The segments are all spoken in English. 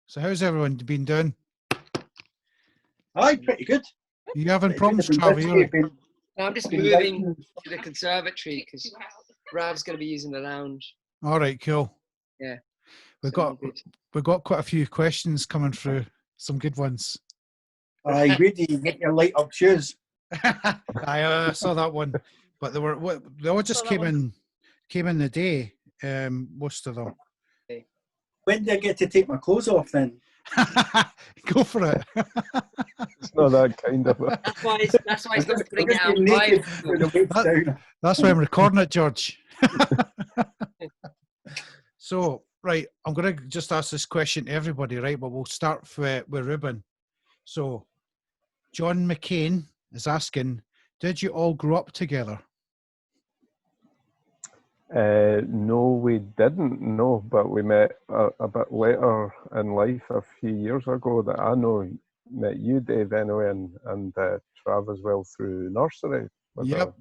So how's everyone been doing? Aye, pretty good. You having Pretty problems, good. Trav? I'm just been moving writing- to the conservatory because Rav's going to be using the lounge. All right, cool. Yeah. We've So got quite a few questions coming through. Some good ones. Aye, where do you get your light up shoes? I saw that one, but they all just came in the day. Most of them. When do I get to take my clothes off then? Go for it. It's not that kind of a... That's why he's not putting it Just out be naked live. with the waist down. That's why I'm recording it, George. So, right, I'm going to just ask this question to everybody, right? But we'll start with Ruben. So, John McCain is asking, did you all grow up together? No, we didn't, no, but we met a bit later in life, a few years ago, that I know met you, Dave, anyway, and Trav as well through nursery. Yep.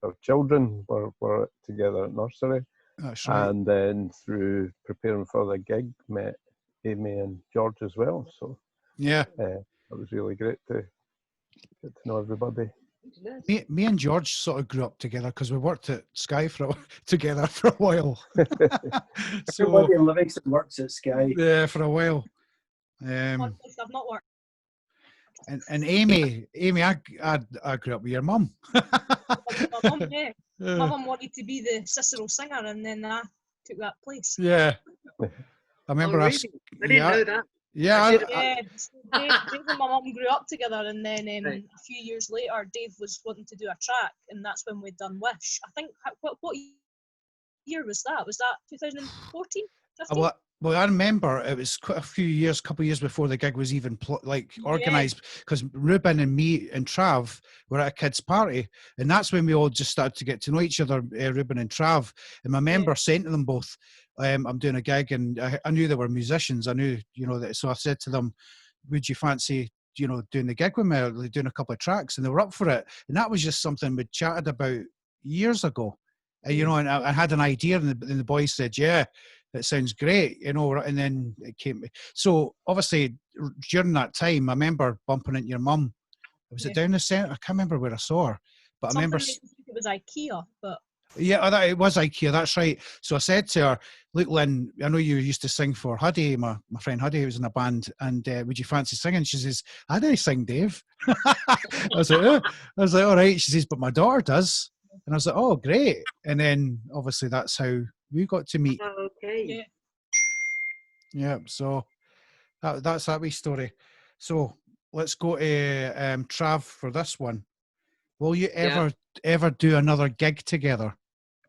Our children were together at nursery. That's right. And then through preparing for the gig, met Amy and George as well. So Yeah. it was really great to get to know everybody. Me and George sort of grew up together because we worked at Sky together for a while. So, Everybody in Livingston works at Sky. yeah, for a while. I've not worked. And Amy, I grew up with your mum. My mum, yeah. My mum wanted to be the Cicero singer, and then I took that place. Yeah. I remember I didn't know that. Yeah. Yeah, Dave and my mum grew up together, and then a few years later, Dave was wanting to do a track, and that's when we'd done Wish. I think, what year was that? Was that 2014? 15? Well, I remember it was quite a couple of years before the gig was even organised, because Ruben and me and Trav were at a kids' party, and that's when we all just started to get to know each other, Ruben and Trav. And I remember saying to them both, I'm doing a gig, and I knew they were musicians. I knew, that. So I said to them, would you fancy, doing the gig with me, or doing a couple of tracks? And they were up for it. And that was just something we chatted about years ago. And I had an idea, and the boys said, yeah, it sounds great, and then it came. So obviously during that time, I remember bumping into your mum. Was it down the centre? I can't remember where I saw her, but I remember it was IKEA, but yeah, it was IKEA. That's right. So I said to her, "Look, Lynn, I know you used to sing for Huddy, my friend Huddy, who was in a band, and would you fancy singing?" She says, "I don't sing, Dave." I was like, all right. She says, "But my daughter does," and I was like, "Oh, great!" And then obviously that's how we got to meet. Okay. Yeah. So that's that wee story. So let's go to Trav for this one. Will you ever do another gig together?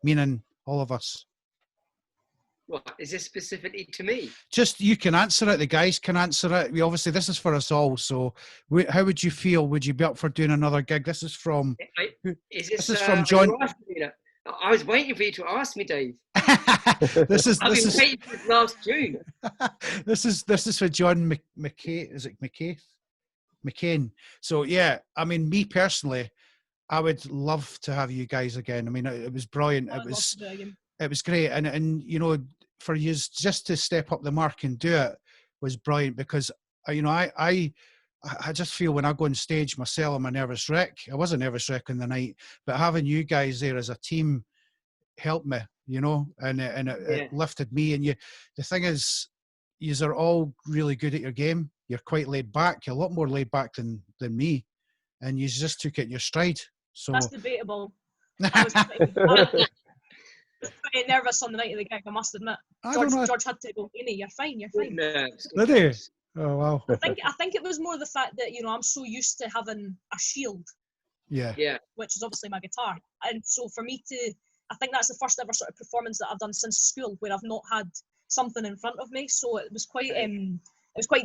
Meaning all of us. What, is this specifically to me? Just you can answer it. The guys can answer it. Obviously, this is for us all. So, how would you feel? Would you be up for doing another gig? This is from. This is from John. I was waiting for you to ask me, Dave. I've been waiting since last June. This is for John McKay. Is it McCain? So yeah, I mean, me personally, I would love to have you guys again. I mean, it was brilliant. It was great, and for you just to step up the mark and do it was brilliant, because I just feel when I go on stage myself, I'm a nervous wreck. I was a nervous wreck in the night, but having you guys there as a team helped me, and it lifted me. And the thing is, you are all really good at your game. You're quite laid back. You're a lot more laid back than me, and you just took it in your stride. So that's debatable. I was pretty nervous on the night of the gig, I must admit. George had to go, you're fine. No, did he? Oh wow. I think it was more the fact that I'm so used to having a shield. Yeah. Which is obviously my guitar, and so for me I think that's the first ever sort of performance that I've done since school where I've not had something in front of me. So it was quite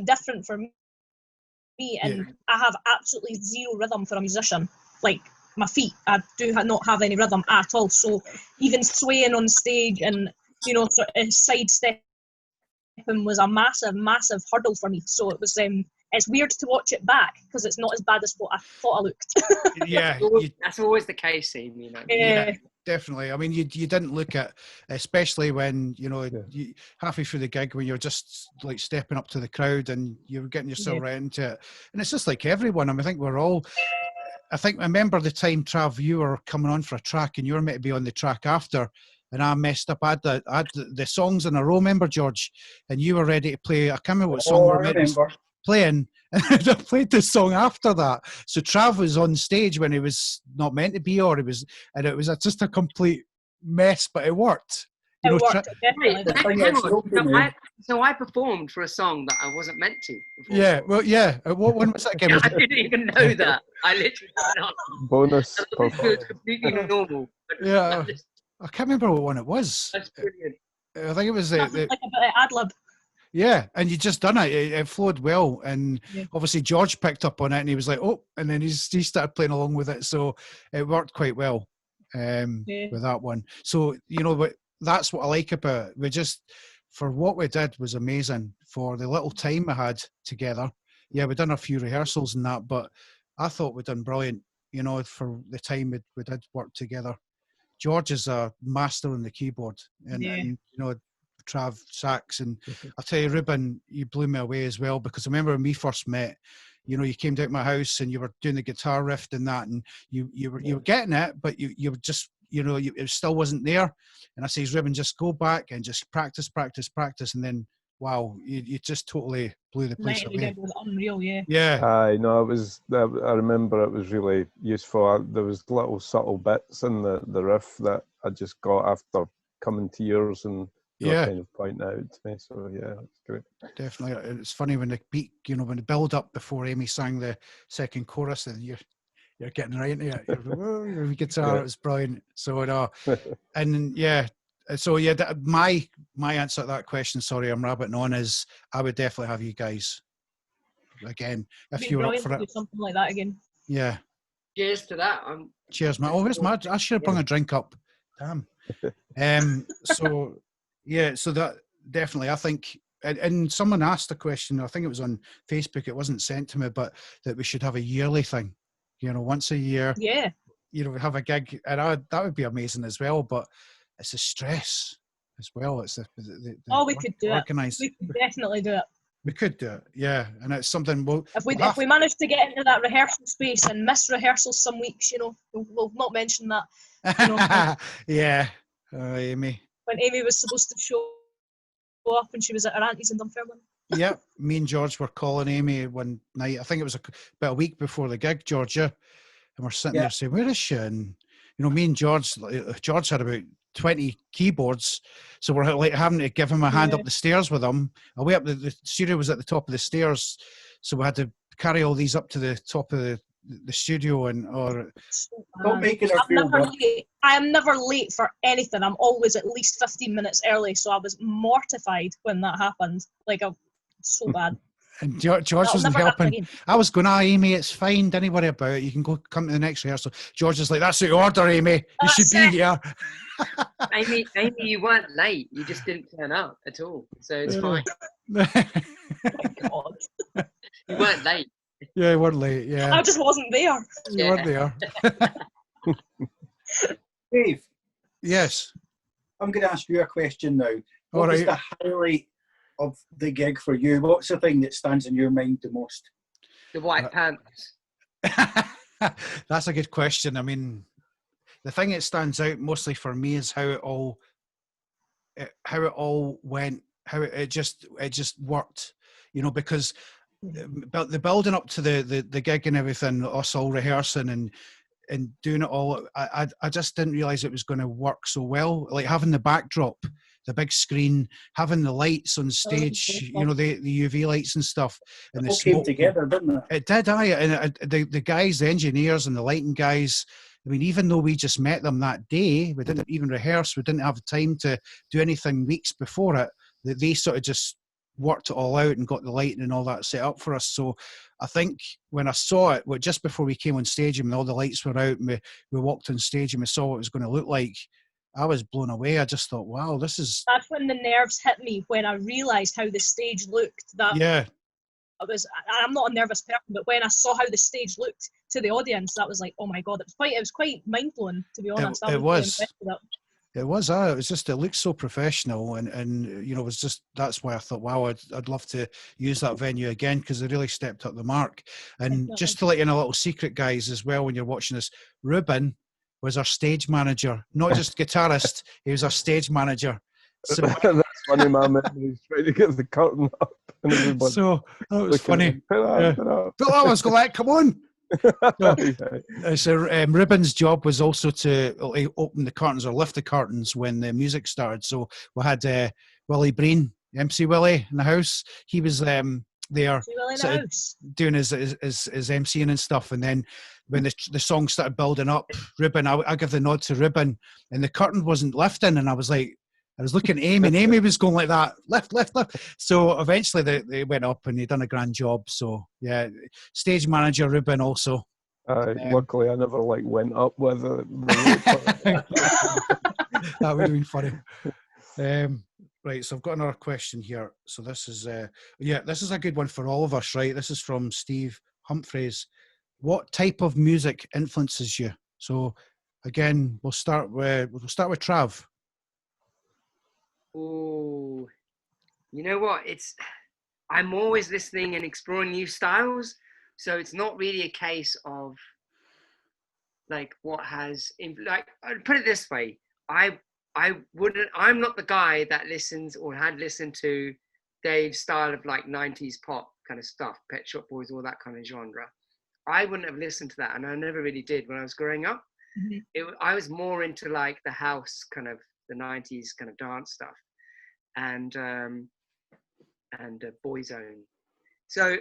different for me, and I have absolutely zero rhythm for a musician. Like my feet, I do not have any rhythm at all. So even swaying on stage and sort of sidestepping was a massive hurdle for me. So it was it's weird to watch it back because it's not as bad as what I thought I looked. Yeah, That's always the case, Amy, you know. yeah, definitely. I mean, you didn't look at, especially when, you know, you, halfway through the gig when you're just like stepping up to the crowd and you're getting yourself right into it. And it's just like everyone. I mean, I think we're all, I remember the time, Trav, you were coming on for a track and you were meant to be on the track after, and I messed up. I had the songs in a row, remember, George? And you were ready to play, I can't remember what song we were meant to be playing, and I played the song after that. So Trav was on stage when he was not meant to be, or it was just a complete mess, but it worked. You know, worked, definitely. Hang on. So I performed for a song that I wasn't meant to. Yeah, well, yeah. What one was that again? I didn't even know that. I literally did not. Bonus. It was completely normal. Yeah, I can't remember what one it was. That's brilliant. I think it was like a bit of ad-lib. Yeah, and you just done it. It flowed well, and obviously George picked up on it, and he was like, "Oh!" And then he started playing along with it, so it worked quite well with that one. So you know, but that's what I like about it. We just, for what we did, was amazing. For the little time we had together, yeah, we done a few rehearsals and that, but I thought we done brilliant. You know, for the time we did work together. George is a master on the keyboard, and you know, Trav sax, and I'll tell you, Ruben, you blew me away as well, because I remember when we first met, you know, you came down to my house and you were doing the guitar riff and that, and you were getting it, but you were just, you know, it still wasn't there. And I says, Ruben, just go back and just practice, and then wow, you just totally blew the place away. Was unreal, I know, it was. I remember it was really useful. There was little subtle bits in the riff that I just got after coming to yours, and you were kind of pointing out to me. So yeah, it's great. Definitely, it's funny when the beat, you know, when the build up before Amy sang the second chorus, and you're getting right into it. Your guitar, it was brilliant. So and yeah. So yeah, my answer to that question, sorry, I'm rabbiting on, is I would definitely have you guys again if you were up for it. Do something like that again. Yeah. Cheers to that. Cheers, man. Oh, where's my? I should have brought a drink up. Damn. So yeah, so that definitely, I think, and someone asked a question. I think it was on Facebook. It wasn't sent to me, but that we should have a yearly thing. You know, once a year. Yeah. You know, we have a gig, and that would be amazing as well. But it's a stress as well. It's we could do organized. It. We could definitely do it. We could do it, yeah. And it's something if we manage to get into that rehearsal space and miss rehearsals some weeks, you know, we'll not mention that. You know, yeah, Amy. When Amy was supposed to show up and she was at her auntie's in Dunfermline. Yeah, me and George were calling Amy one night. I think it was about a week before the gig, George, and we're sitting there saying, "Where is she?" And you know, me and George had about 20 keyboards, so we're like having to give him a hand up the stairs with him. Away up the studio was at the top of the stairs, so we had to carry all these up to the top of the studio. And don't make it I am never late for anything. I'm always at least 15 minutes early, so I was mortified when that happened. Like, so bad. And George wasn't helping. I was going, Amy, it's fine. Don't worry about it. You can come to the next rehearsal. George is like, that's the order, Amy. You should be here. Amy, you weren't late. You just didn't turn up at all. So it's fine. God. You weren't late. Yeah, you weren't late. Yeah. I just wasn't there. You weren't there. Dave. Yes. I'm going to ask you a question now. What was the highlight of the gig for you? What's the thing that stands in your mind the most? The white pants. That's a good question. I mean, the thing that stands out mostly for me is how it all went, how it just worked, you know, because the building up to the gig and everything, us all rehearsing and doing it all, I just didn't realize it was going to work so well. Like having the backdrop, the big screen, having the lights on stage, you know, the UV lights and stuff, and the smoke came together, didn't it? It did, and the guys, the engineers and the lighting guys. I mean, even though we just met them that day, we didn't even rehearse. We didn't have time to do anything weeks before it. They sort of just worked it all out and got the lighting and all that set up for us. So I think when I saw it, just before we came on stage and all the lights were out and we walked on stage and we saw what it was going to look like, I was blown away. I just thought, wow, this is... That's when the nerves hit me, when I realised how the stage looked. I'm not a nervous person, but when I saw how the stage looked to the audience, that was like, oh my God, it was quite mind blowing, to be honest. I It really was. impressed with it. It was. It was just. It looked so professional, and it was just. That's why I thought, wow, I'd love to use that venue again, because they really stepped up the mark. And Definitely. just to let you know, a little secret, guys, as well, when you're watching this, Ruben was our stage manager, not just guitarist. He was our stage manager. So That's funny, my memories trying to get the curtain up, and everybody. So that was looking funny. at me, "Put that up." But I was like, come on. Yeah. So Ruben's job was also to open the curtains or lift the curtains when the music started. So we had Willie Breen, MC Willie, in the house. He was there sort of doing his MCing and stuff. And then when the song started building up, Ruben, I give the nod to Ruben, and the curtain wasn't lifting, and I was looking at Amy, and Amy was going like that, lift. So eventually they went up, and they done a grand job. So yeah, stage manager Ruben also. Luckily, I never went up with it. That would have been funny. Right, so I've got another question here. So this is this is a good one for all of us, right? This is from Steve Humphreys. What type of music influences you? So again, we'll start with Trav. Oh, you know what? I'm always listening and exploring new styles. So it's not really a case of what has, I'll put it this way. I'm not the guy that listens or had listened to Dave's style of 90s pop kind of stuff, Pet Shop Boys, all that kind of genre. I wouldn't have listened to that, and I never really did when I was growing up. Mm-hmm. I was more into the house kind of, the 90s kind of dance stuff, and Boyzone. So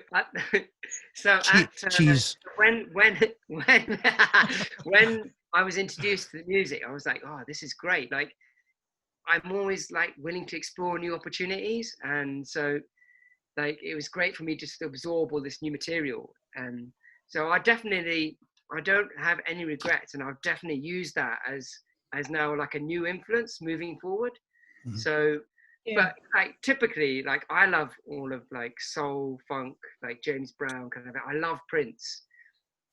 when I was introduced to the music, I was like, oh, this is great. I'm always willing to explore new opportunities, and so it was great for me just to absorb all this new material. And so I don't have any regrets, and I'll definitely use that as now a new influence moving forward. Mm-hmm. So yeah. But typically I love all of soul, funk, James Brown kind of. I love Prince,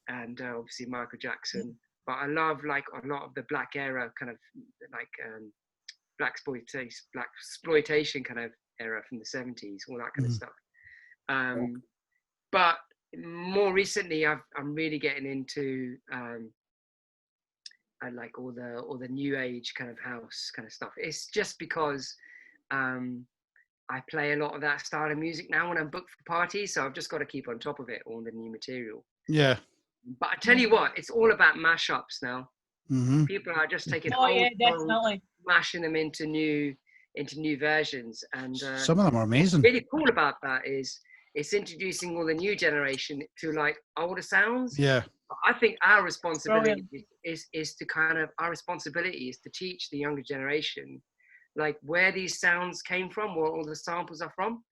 and obviously Michael Jackson. Mm-hmm. But I love a lot of the black era kind of black exploitation kind of era from the 70s, all that kind of stuff. But more recently, I'm really getting into all the new age kind of house kind of stuff. It's just because I play a lot of that style of music now when I'm booked for parties, so I've just got to keep on top of it, all the new material. Yeah. But I tell you what, it's all about mashups now. Mm-hmm. People are just taking old songs, mashing them into new versions, and some of them are amazing. What's really cool about that is it's introducing all the new generation to older sounds. Yeah. I think our responsibility is to teach the younger generation where these sounds came from, where all the samples are from,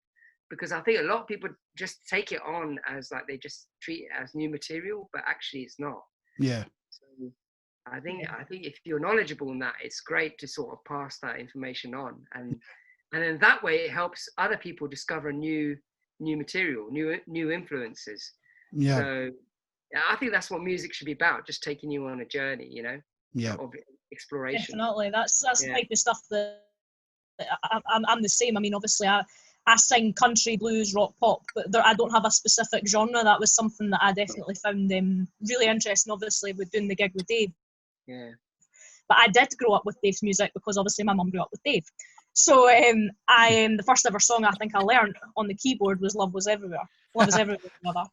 because I think a lot of people just take it on as they just treat it as new material, but actually it's not. Yeah. So I think if you're knowledgeable in that, it's great to sort of pass that information on, and then that way it helps other people discover new material, new influences. Yeah. So I think that's what music should be about, just taking you on a journey, yeah, of exploration. Definitely, that's the type of stuff that I'm the same. I mean, obviously I sing country, blues, rock, pop, but I don't have a specific genre. That was something that I definitely found really interesting, obviously, with doing the gig with Dave. Yeah. But I did grow up with Dave's music because obviously my mum grew up with Dave. So the first ever song I think I learned on the keyboard was Love Was Everywhere. Love Is Everywhere, rather.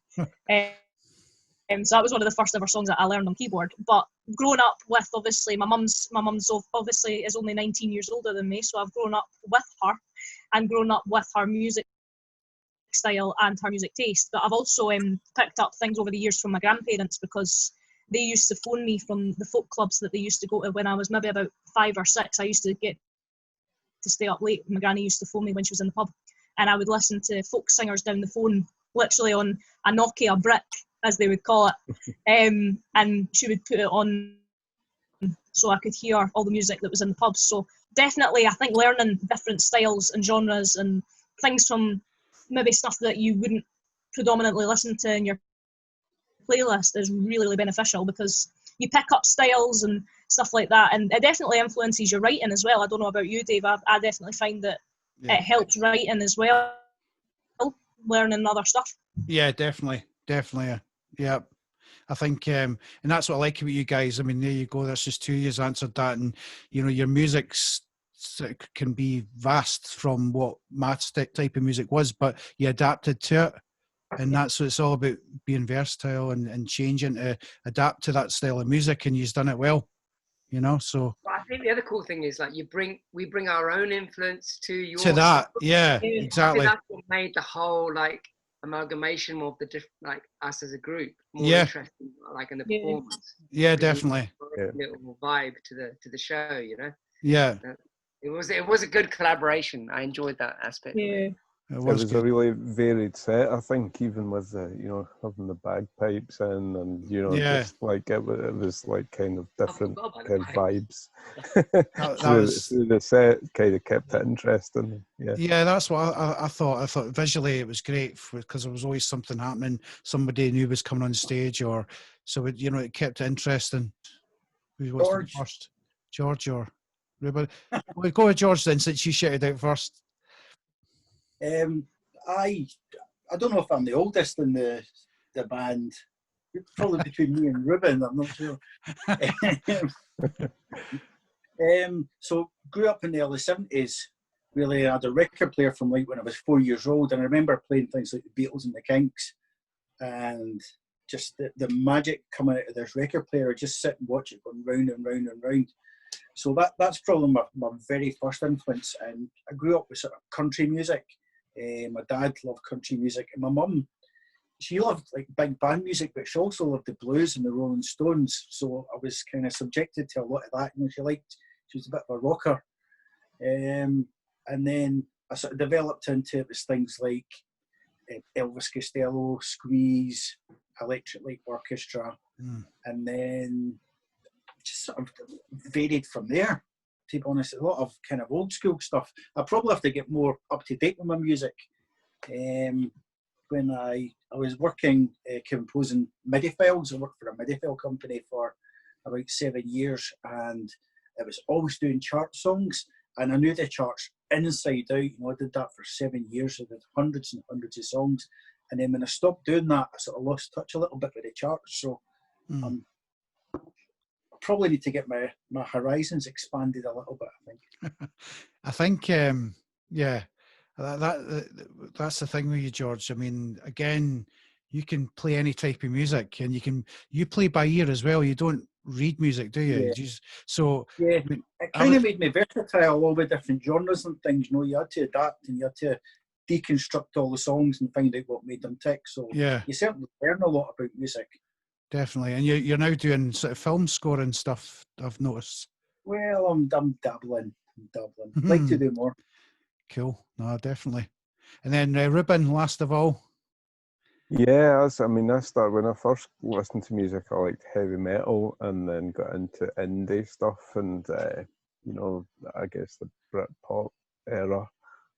So that was one of the first ever songs that I learned on keyboard. But growing up with, obviously, my mum's obviously is only 19 years older than me, so I've grown up with her and grown up with her music style and her music taste. But I've also picked up things over the years from my grandparents, because they used to phone me from the folk clubs that they used to go to when I was maybe about 5 or 6. I used to get to stay up late. My granny used to phone me when she was in the pub, and I would listen to folk singers down the phone, literally on a Nokia brick, as they would call it, and she would put it on so I could hear all the music that was in the pubs. So definitely, I think learning different styles and genres and things from maybe stuff that you wouldn't predominantly listen to in your playlist is really, really beneficial, because you pick up styles and stuff like that, and it definitely influences your writing as well. I don't know about you, Dave. I definitely find that it helps writing as well, learning other stuff. Yeah, definitely. Yeah. I think, and that's what I like about you guys. I mean, there you go. That's just 2 years answered that, and your music's can be vast from what Matt's type of music was, but you adapted to it, and that's what it's all about, being versatile and changing to adapt to that style of music, and you've done it well. So. But I think the other cool thing is, like, we bring our own influence to your To that, stuff. yeah, I exactly. think that's what made the whole, like, amalgamation of the like us as a group more Yeah. interesting, like in the performance. Yeah, definitely. Little vibe to the show, Yeah. It was a good collaboration. I enjoyed that aspect of it. It was was a really varied set, I think, even with the, having the bagpipes in, and just like it was like kind of different kind of vibes. Through the set, kind of kept it interesting. Yeah, that's what I thought. I thought visually it was great because there was always something happening. Somebody new was coming on stage, or so it kept it interesting. Who was first, George or Ruben? We'll go with George then, since you shouted out first. I don't know if I'm the oldest in the band. Probably between me and Ruben, I'm not sure. So grew up in the early 70s. Really, I had a record player from like when I was 4 years old, and I remember playing things like the Beatles and the Kinks, and just the magic coming out of this record player. I just sit and watch it going round and round and round. So that's probably my very first influence. And I grew up with sort of country music. My dad loved country music, and my mum, she loved like big band music, but she also loved the blues and the Rolling Stones. So I was kind of subjected to a lot of that. She was a bit of a rocker. And then I sort of developed into it with things like Elvis Costello, Squeeze, Electric Light Orchestra, and then just sort of varied from there. To be honest, a lot of kind of old school stuff. I probably have to get more up to date with my music. When I was working composing MIDI files, I worked for a MIDI file company for about 7 years, and it was always doing chart songs, and I knew the charts inside out. I did that for 7 years. I did hundreds and hundreds of songs, and then when I stopped doing that, I sort of lost touch a little bit with the charts. So probably need to get my horizons expanded a little bit, I think. I think, yeah, that's the thing with you, George. I mean, again, you can play any type of music, and you play by ear as well. You don't read music, do you? Yeah. I mean, it kind of made me versatile, all the different genres and things. You had to adapt, and you had to deconstruct all the songs and find out what made them tick. So you certainly learn a lot about music. Definitely. And you're now doing sort of film scoring stuff, I've noticed. Well, I'm dabbling. Like to do more. Cool. No, definitely. And then Ruben, last of all. Yeah, I started when I first listened to music, I liked heavy metal, and then got into indie stuff, and I guess the Britpop era,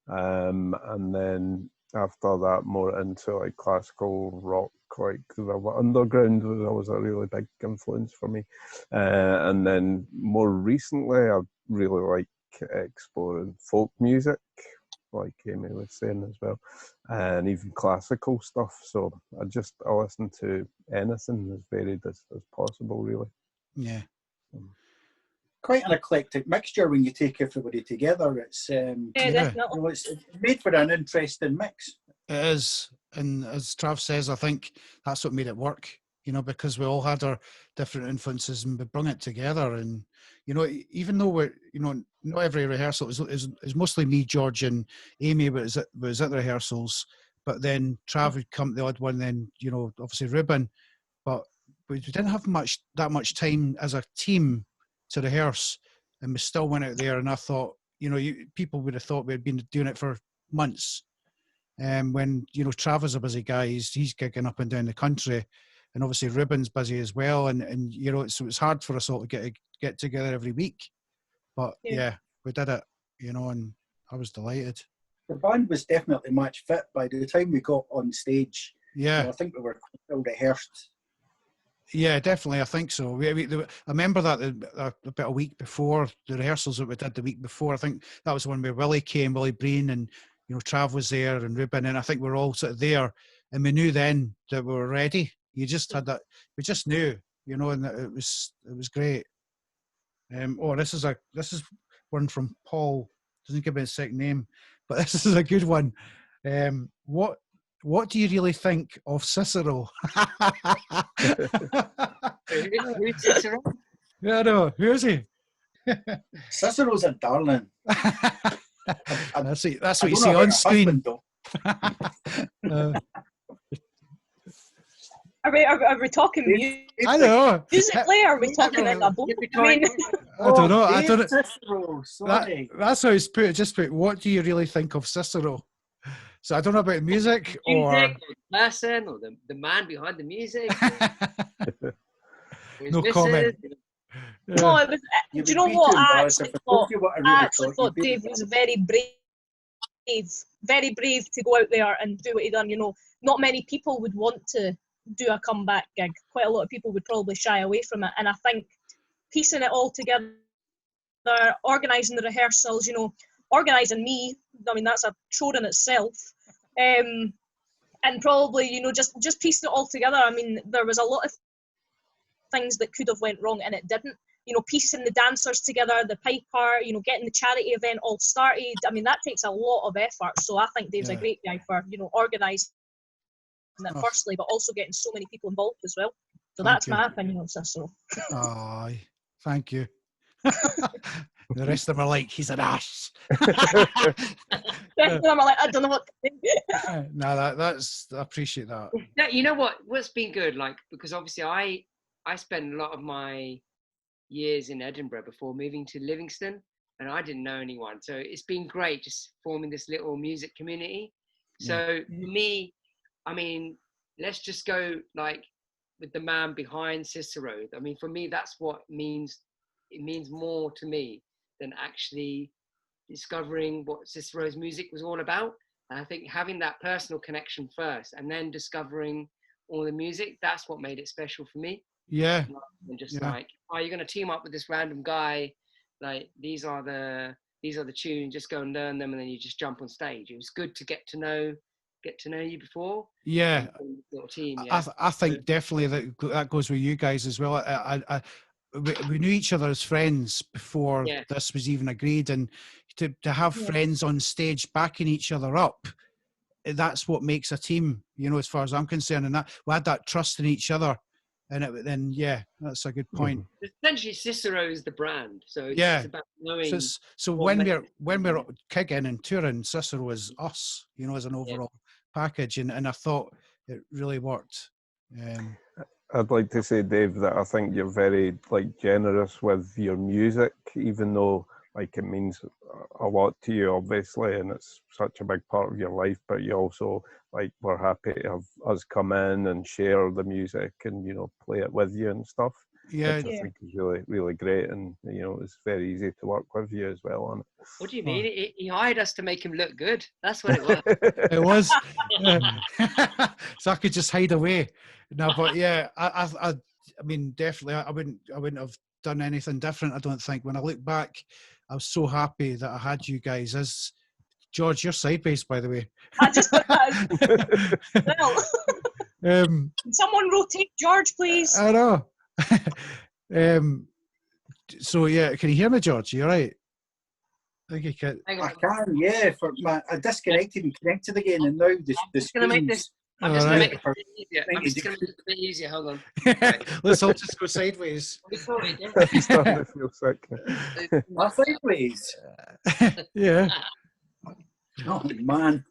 and then after that more into like classical rock, like the underground was always a really big influence for me, and then more recently I really like exploring folk music, like Amy was saying as well, and even classical stuff. So I listen to anything as varied as possible, really. Yeah. Quite an eclectic mixture when you take everybody together. It's definitely. It's made for an interesting mix. It is, and as Trav says, I think that's what made it work. Because we all had our different influences, and we brought it together. And even though we're not every rehearsal is mostly me, George, and Amy was at the rehearsals, but then Trav would come the odd one. Then obviously Ruben, but we didn't have that much time as a team to rehearse, and we still went out there. And I thought, people would have thought we'd been doing it for months. When Trav is a busy guy, he's gigging up and down the country, and obviously Ruben's busy as well, and so it's hard for us all to get together every week. But yeah, we did it, and I was delighted. The band was definitely match fit by the time we got on stage. Yeah. I think we were well rehearsed. Yeah, definitely. I think so. I remember that about a week before the rehearsals that we did the week before. I think that was when Willie came, Willie Breen, and Trav was there and Ruben, and I think we were all sort of there, and we knew then that we were ready. You just had that. We just knew, and it was great. This is one from Paul. Doesn't give me a second name, but this is a good one. What do you really think of Cicero? Who's Cicero? Yeah, no. Who is he? Cicero's a darling. That's what I you don't see know about on her screen. husband, though. Are we talking I know. musically? Or are we talking in a book? I mean, I don't know. I Dave don't. Cicero, sorry. That's how it's put. Just put. What do you really think of Cicero? So I don't know about music or The person or the man behind the music. no comment. no, it was, You do you know would be what? too I embarrassed actually if I told you what I really thought you'd be Dave was very brave to go out there and do what he done. Not many people would want to do a comeback gig. Quite a lot of people would probably shy away from it. And I think piecing it all together, organising the rehearsals, organising me, I mean, that's a chore in itself. And probably, just piecing it all together. I mean, there was a lot of things that could have went wrong and it didn't. Piecing the dancers together, the piper, getting the charity event all started. I mean, that takes a lot of effort. So I think Dave's a great guy for, organising it firstly, but also getting so many people involved as well. So that's my opinion on Cicero. Aye, thank you. The rest of them are like, he's an ass. The rest of them are like, I don't know what to do. No, that's I appreciate that. Yeah, you know what's been good, because obviously I spent a lot of my years in Edinburgh before moving to Livingston, and I didn't know anyone, so it's been great just forming this little music community. So for me, I mean, let's just go with the man behind Cicero. I mean, for me, that's what it means more to me than actually discovering what Cicero's music was all about. And I think having that personal connection first and then discovering all the music, that's what made it special for me. Yeah. And just you're going to team up with this random guy, these are the tunes, just go and learn them, and then you just jump on stage. It was good to get to know you before. Yeah. Little team. Yeah. I think definitely that goes with you guys as well. We knew each other as friends before this was even agreed, and to have friends on stage backing each other up, that's what makes a team, as far as I'm concerned. And that we had that trust in each other, and that's a good point. Essentially, Cicero is the brand, so it's about knowing. So when we're gigging and touring, Cicero is us, as an overall package, and I thought it really worked. I'd like to say, Dave, that I think you're very generous with your music, even though it means a lot to you, obviously, and it's such a big part of your life. But you also we're happy to have us come in and share the music and play it with you and stuff. Yeah, which I think is really, really great, and it's very easy to work with you as well on it. What do you mean? He hired us to make him look good. That's what it was. It was. So I could just hide away. No, but I mean, definitely, I wouldn't have done anything different. I don't think. When I look back, I was so happy that I had you guys. As George, you're sideways, by the way. I just put that well. Someone rotate George, please. I know. So can you hear me, George? You all right? I think you can. I can, yeah. I disconnected and connected again, and now the screen's... I'm just going to make it a bit easier. Hold on. Let's all just go sideways. Sorry, He's starting to feel sick. Sideways? Yeah. Oh, man.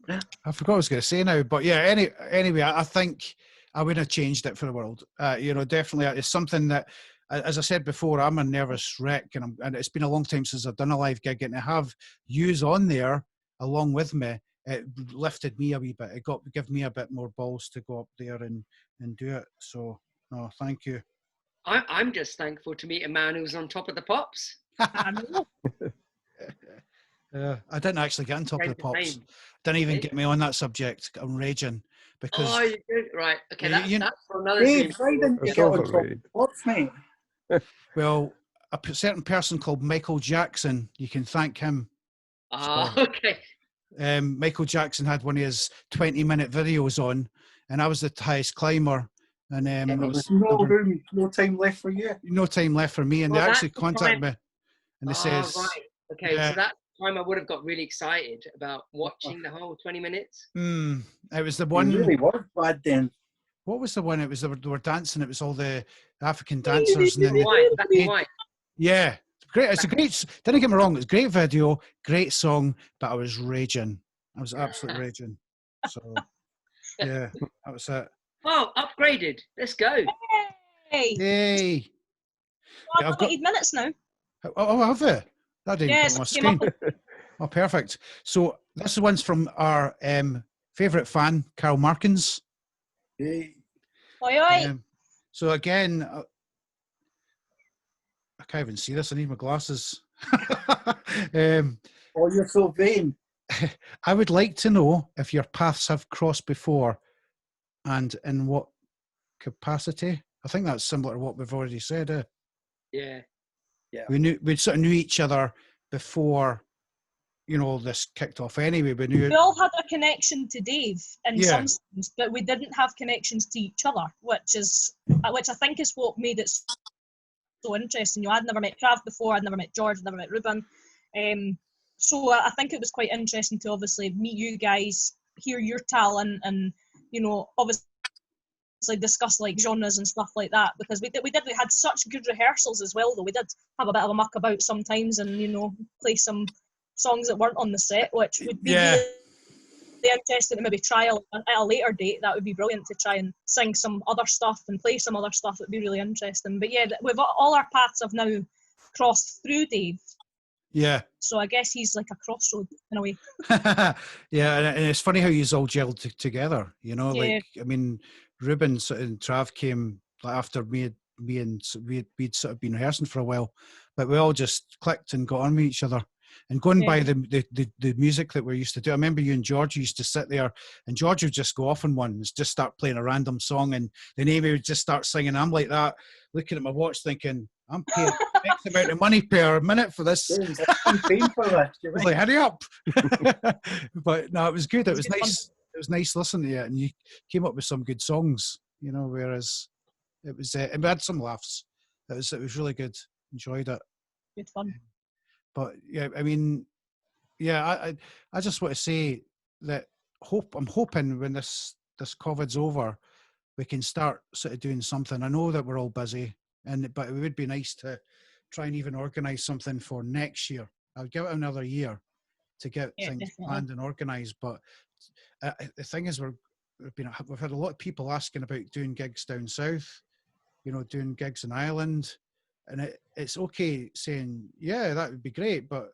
I forgot what I was going to say now, but anyway, I think I wouldn't have changed it for the world. Definitely, it's something that, as I said before, I'm a nervous wreck, and it's been a long time since I've done a live gig, and to have yous on there along with me, it lifted me a wee bit. It gave me a bit more balls to go up there and do it. So, no, thank you. I'm just thankful to meet a man who's on top of the pops. I didn't actually get on top of the Change the Pops. name. Didn't even Okay. get me on that subject. I'm raging because Oh, you good? Right. Okay, you that's for another Dave, Zoom. why didn't you It's get on top of overrated. Pops, mate? well, certain person called Michael Jackson. You can thank him. Ah, okay. Michael Jackson had one of his 20-minute videos on, and I was the highest climber, and And it there was was no room, no time left for you. no time left for me. And Well, they that's actually the contacted time. me, and they Ah, says, right. Okay, yeah, so that time I would have got really excited about watching the whole 20 minutes. it was the You one. really were bad then. What was the one? It was they were dancing. It was all the African dancers, and then White, black and they, white. yeah, it's great. It's a great. Didn't get me wrong. It's a great video, great song, but I was raging. I was absolutely raging. So yeah, that was it. Oh, upgraded. Let's go. Hey, Yay! well, Yeah, I've got. I've 8 minutes now. Oh, have they? That didn't come Yes, on my it came up screen. Oh, perfect. So this one's from our favourite fan, Carl Markins. Hey, Oi, oi. So again, I can't even see this. I need my glasses. oh, you're so vain. I would like to know if your paths have crossed before, and in what capacity. I think that's similar to what we've already said. Yeah. We sort of knew each other before, this kicked off. Anyway, we knew. We all had a connection to Dave in Yeah. some sense, but we didn't have connections to each other, which I think is what made it so interesting. I'd never met Trav before, I'd never met George, I'd never met Ruben. So I think it was quite interesting to obviously meet you guys, hear your talent, and obviously discuss like genres and stuff like that, because we had such good rehearsals as well, though. We did have a bit of a muck about sometimes, and play some songs that weren't on the set, which would be really interesting to maybe try at a later date. That would be brilliant to try and sing some other stuff and play some other stuff. It'd be really interesting. But yeah, we've all our paths have now crossed through Dave. Yeah. So I guess he's like a crossroad in a way. Yeah, and it's funny how you all gelled together. Yeah. Like I mean, Ruben and Trav came after we'd sort of been rehearsing for a while, but we all just clicked and got on with each other. And going by the music that we're used to do, I remember you and George used to sit there, and George would just go off on one and just start playing a random song, and then Amy would just start singing. I'm like that, looking at my watch, thinking, I'm paying X amount of money per minute for this. I'm paying for this. I was like, hurry up. But no, it was good. It was nice. It was nice listening to it, and you came up with some good songs, whereas it was, and we had some laughs. It was really good. Enjoyed it. Good fun. But yeah, I mean, yeah, I just want to say that I'm hoping when this COVID's over, we can start sort of doing something. I know that we're all busy, but it would be nice to try and even organise something for next year. I'll give it another year to get things definitely planned and organised. But the thing is, we've had a lot of people asking about doing gigs down south, doing gigs in Ireland, and it's okay saying, yeah, that would be great, but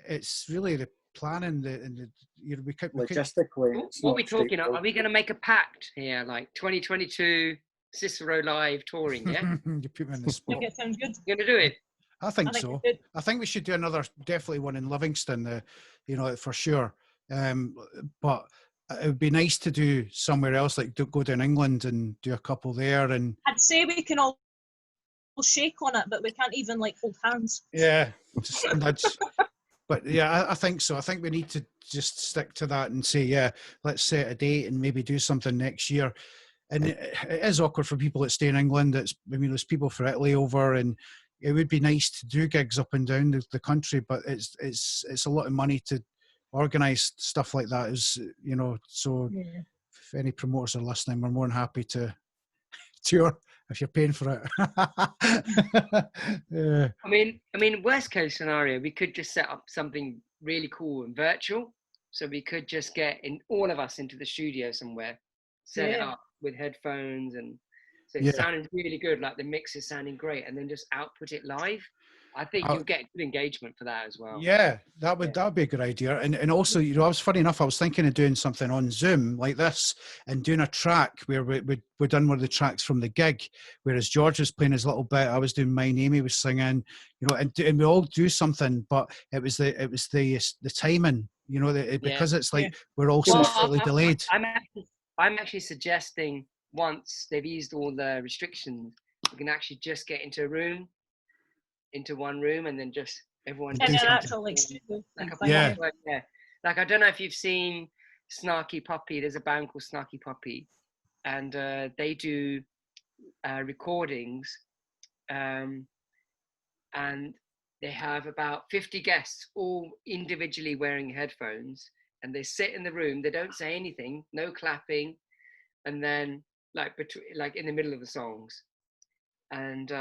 it's really the planning, Logistically, What are we talking about? Are we going to make a pact here, like 2022 Cicero live touring? Yeah, you put me in the I spot. think it sounds good. you're going to do it. I think so. I think we should do definitely one in Livingston, for sure. But it would be nice to do somewhere else, like go down England and do a couple there. And I'd say we can all shake on it, but we can't even like hold hands. Yeah, just nudge. But yeah, I think so. I think we need to just stick to that and say, yeah, let's set a date and maybe do something next year. And it is awkward for people that stay in England. There's people for Italy over, and it would be nice to do gigs up and down the country, but it's a lot of money to organise stuff like that. So if any promoters are listening, we're more than happy to tour if you're paying for it. Yeah. I mean, worst case scenario, we could just set up something really cool and virtual. So we could just get all of us into the studio somewhere, set it up with headphones, and so it's sounding really good, like the mix is sounding great, and then just output it live. I think you'll get good engagement for that as well. Yeah, that would be a good idea. And also, you know, I was funny enough, I was thinking of doing something on Zoom like this and doing a track where we'd done one of the tracks from the gig, whereas George was playing his little bit, I was doing mine, Amy was singing, you know, and we all do something, but it was the timing, you know, because it's like we're all so slightly delayed. I'm actually suggesting once they've eased all the restrictions, we can actually just get into one room, and then just everyone in an just actual like studio. Like, I don't know if you've seen Snarky Puppy. There's a band called Snarky Puppy, and they do recordings, and they have about 50 guests, all individually wearing headphones, and they sit in the room. They don't say anything, no clapping, and then like in the middle of the songs, and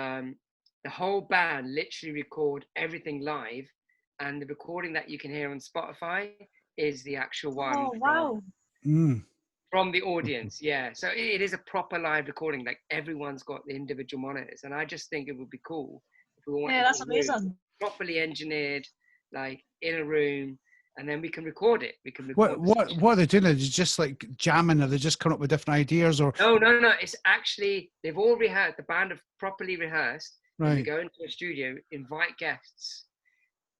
the whole band literally record everything live, and the recording that you can hear on Spotify is the actual one. Oh, wow. From the audience. Yeah. So it is a proper live recording. Like, everyone's got the individual monitors. And I just think it would be cool if we wanted that's amazing. Properly engineered, like in a room, and then we can record it. We can record what are they doing? Are they just like jamming? Are they just coming up with different ideas? Or no. It's actually, they've all rehearsed. The band have properly rehearsed. Right. They go into a studio, invite guests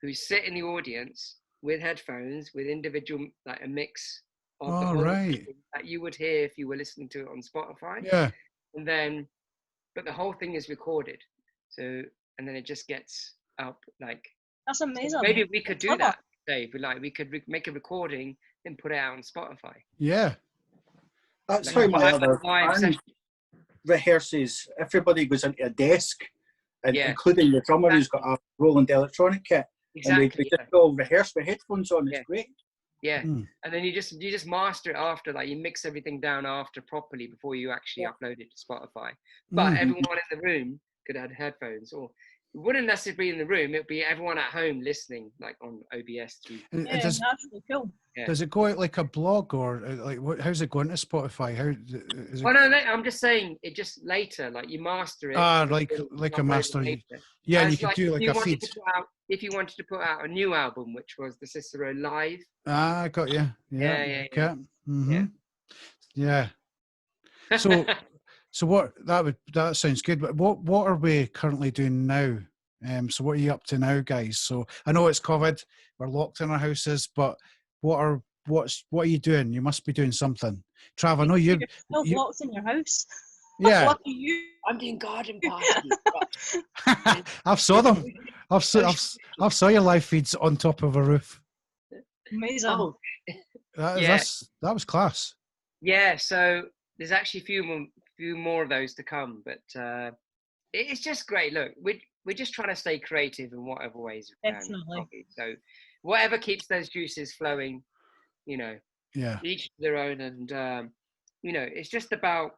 who sit in the audience with headphones, with individual, like a mix of the whole thing that you would hear if you were listening to it on Spotify. Yeah. And then, but the whole thing is recorded. So, and then it just gets up, like. That's amazing. So maybe we could do that, Dave. We could make a recording and put it out on Spotify. Yeah. That's how my other band rehearses. Everybody goes into a desk, and including the drummer who's got a Roland electronic kit. Exactly. And they just all rehearse with headphones on. It's great. Yeah. And then you just master it after, like you mix everything down after properly before you actually upload it to Spotify. But everyone in the room could have headphones, or it wouldn't necessarily be in the room. It'd be everyone at home listening, like on OBS. That's really cool. Yeah. Does it go out like a blog, or like how's it going to Spotify? How is it? Well, no, I'm just saying it just later, like you master it. Like a master. Yeah, and you could do like a feed. If you wanted to put out a new album, which was the Cicero Live. I got you. Yeah. Okay. Yeah. Yeah. So that sounds good. But what are we currently doing now? So what are you up to now, guys? So I know it's COVID, we're locked in our houses, but what are you doing? You must be doing something. Trav, I know you're still locked in your house. Yeah. Lucky you. I'm doing garden parties. I've saw them. I've saw your live feeds on top of a roof. Amazing. Oh. That was class. Yeah, so there's actually a few more of those to come, but it's just great. Look, we're just trying to stay creative in whatever ways we can. Definitely. So whatever keeps those juices flowing, you know, yeah, each their own. And you know, it's just about,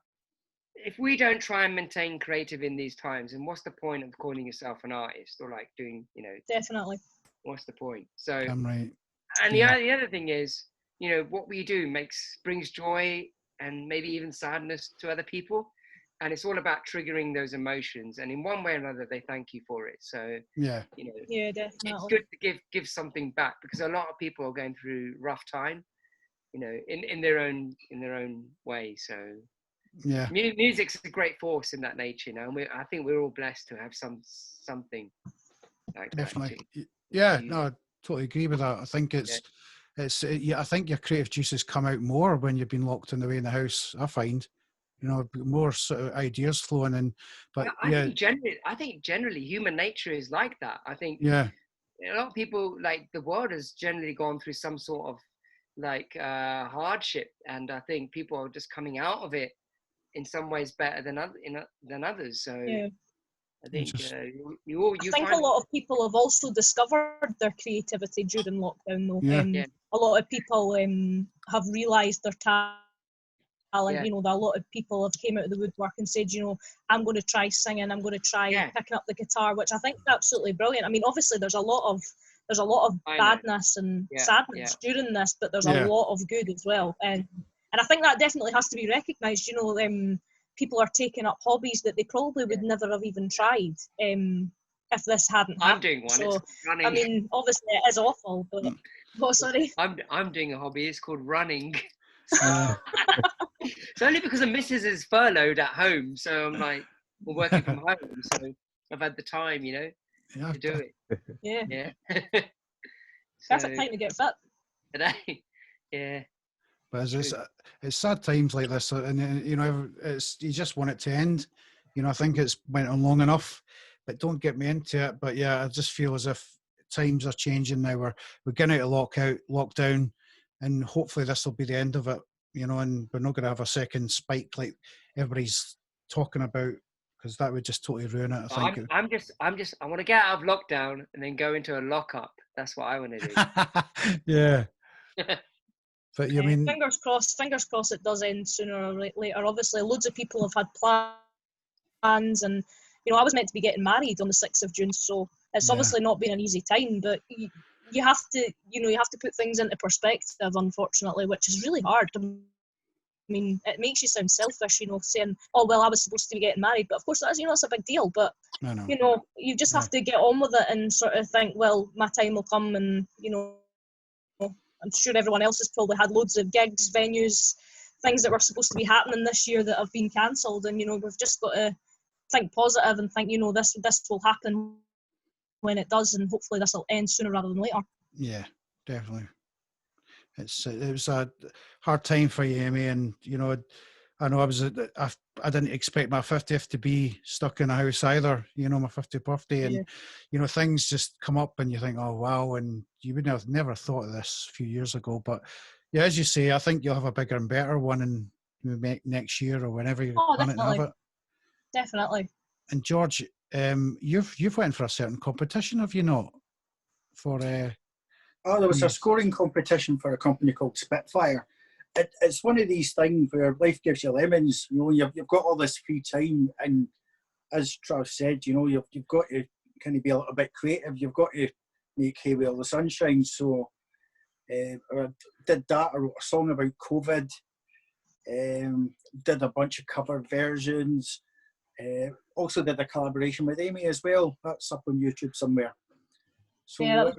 if we don't try and maintain creative in these times, and what's the point of calling yourself an artist or like doing, you know, definitely, what's the point? So I'm right. And the other thing is, you know, what we do brings joy and maybe even sadness to other people. And it's all about triggering those emotions. And in one way or another, they thank you for it. So, yeah, you know, yeah, definitely. It's good to give something back, because a lot of people are going through rough time, you know, in their own way. So yeah, music's a great force in that nature, you know, and I think we're all blessed to have something like definitely. That yeah, no, I totally agree with that. I think I think your creative juices come out more when you've been locked away in the house. I find, you know, more sort of ideas flowing in. But I think generally human nature is like that. I think a lot of people, like, the world has generally gone through some sort of like hardship, and I think people are just coming out of it in some ways better than others. So I think I think a lot of people have also discovered their creativity during lockdown, though. A lot of people have realised their talent. You know, that a lot of people have came out of the woodwork and said, you know, I'm going to try singing, I'm going to try picking up the guitar, which I think is absolutely brilliant. I mean, obviously there's a lot of badness and sadness during this, but there's a lot of good as well. And I think that definitely has to be recognised. You know, people are taking up hobbies that they probably would never have even tried. if this hadn't I'm happened. doing one. So, It's running. I mean, obviously it is awful, but oh, sorry. I'm doing a hobby. It's called running. Yeah. It's only because the missus is furloughed at home, so I'm like, we're working from home, so I've had the time, you know, Yeah, to do it. Yeah, Yeah. perfect time to get fit. Today, yeah. but it's sad times like this, and you know, it's you just want it to end. You know, I think it's went on long enough, but don't get me into it. But yeah, I just feel as if times are changing now. We're getting out of lockdown, and hopefully this will be the end of it. You know, and we're not going to have a second spike like everybody's talking about, because that would just totally ruin it. I think. I'm just, I want to get out of lockdown and then go into a lockup. That's what I want to do. Yeah. But you mean, Fingers crossed it does end sooner or later. Obviously, loads of people have had plans, and you know, I was meant to be getting married on the 6th of June, so it's Yeah. obviously not been an easy time, but you have to, you know, you have to put things into perspective, unfortunately, which is really hard. I mean, it makes you sound selfish, you know, saying, oh, well, I was supposed to be getting married, but of course that is, you know, it's a big deal, but I know. you know, you just have to get on with it and sort of think, well, my time will come, and you know, I'm sure everyone else has probably had loads of gigs, venues, things that were supposed to be happening this year that have been cancelled, and you know, we've just got to think positive and think, you know, this will happen when it does, and hopefully this will end sooner rather than later. Yeah, definitely. It was a hard time for you, Amy, and you know, I know I didn't expect my 50th to be stuck in a house either. You know, my 50th birthday, and you know, things just come up, and you think, oh wow, and you would have never thought of this a few years ago. But yeah, as you say, I think you'll have a bigger and better one in maybe next year or whenever you're planning to have it. Definitely. And George, you've went for a certain competition, have you not? For Oh, there was a scoring competition for a company called Spitfire. It's one of these things where life gives you lemons. You know, you've got all this free time, and as Trav said, you know, you've got to kind of be a little bit creative. You've got to make hay with all the sunshine. So I did that. I wrote a song about COVID. Did a bunch of cover versions. Also did a collaboration with Amy as well. That's up on YouTube somewhere. So yeah,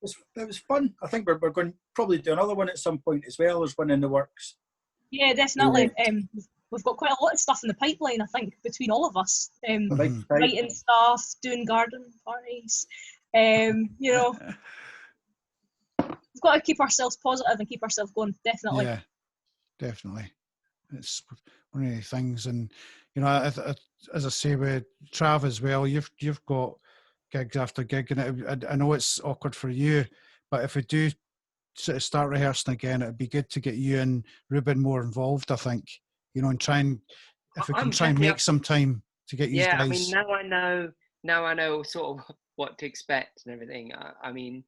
it was fun. I think we're going to probably do another one at some point as well. There's one in the works. Yeah, definitely. We've got quite a lot of stuff in the pipeline, I think, between all of us. Writing stuff, doing garden parties. You know, we've got to keep ourselves positive and keep ourselves going, definitely. Yeah, definitely. It's one of the things, and you know, as I say with Trav as well, you've got gigs after gig, and I know it's awkward for you, but if we do sort of start rehearsing again, it'd be good to get you and Ruben more involved, I think, you know, and if we can try and make some time to get you guys. I mean, now I know sort of what to expect and everything. I mean,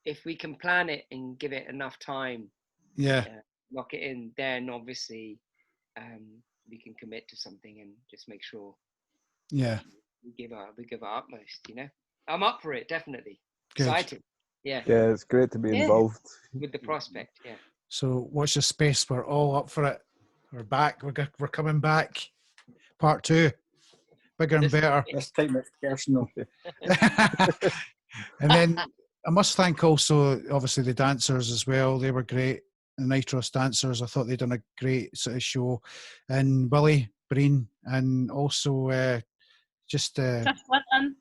if we can plan it and give it enough time, lock it in, then obviously we can commit to something and just make sure we give our utmost, you know. I'm up for it, definitely. Good. Excited. Yeah, it's great to be involved with the prospect. Yeah. So watch the space. We're all up for it. We're back. We're coming back. Part 2, bigger and better. This time it's personal. And then I must thank also obviously the dancers as well. They were great. The Nitros dancers. I thought they'd done a great sort of show. And Willie Breen, and also just Chris Winton,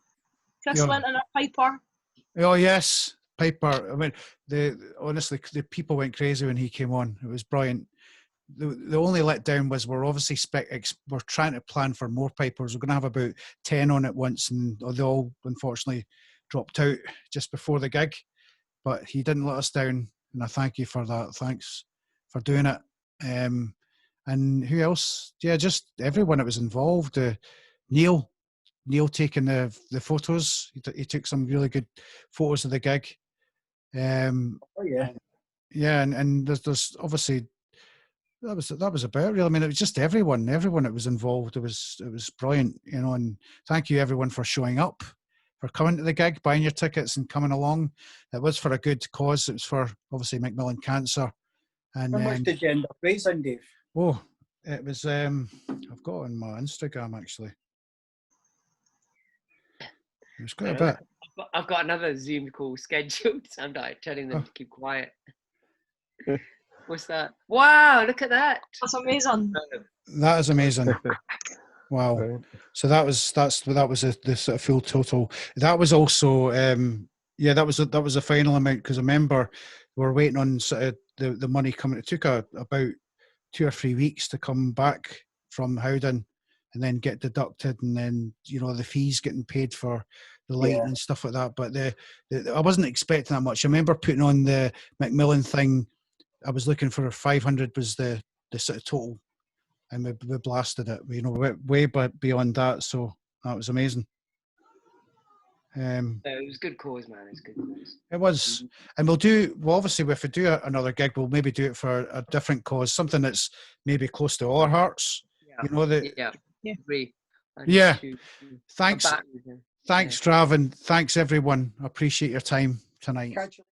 our Piper. Oh yes, Piper. I mean, honestly, the people went crazy when he came on. It was brilliant. The only letdown was we're obviously we're trying to plan for more Pipers. We're going to have about 10 on at once, and they all unfortunately dropped out just before the gig. But he didn't let us down, and I thank you for that. Thanks for doing it. And who else? Yeah, just everyone that was involved. Neil taking the photos. He took some really good photos of the gig. Yeah, and there's obviously that was about it, really. I mean, it was just everyone that was involved. It was brilliant, you know. And thank you everyone for showing up, for coming to the gig, buying your tickets and coming along. It was for a good cause. It was for obviously Macmillan Cancer. And how much did you end up raising, Dave? Oh, it was I've got it on my Instagram actually. It was quite a bit. I've got another Zoom call scheduled, so I'm like telling them to keep quiet. What's that? Wow, look at that. That's amazing. That is amazing. Wow. Right. So that was the sort of full total. That was also that was a final amount, because I remember we were waiting on sort of the money coming. It took about 2 or 3 weeks to come back from Howden and then get deducted, and then the fees getting paid for the lighting and stuff like that. But I wasn't expecting that much. I remember putting on the Macmillan thing. I was looking for 500 was the sort of total, and we blasted it, way beyond that. So that was amazing. It was a good cause, man. It's a good cause. It was, and well, obviously if we do another gig, we'll maybe do it for a different cause, something that's maybe close to all our hearts. Agree. Yeah. Thanks, Trav, and thanks everyone. I appreciate your time tonight. Catch you.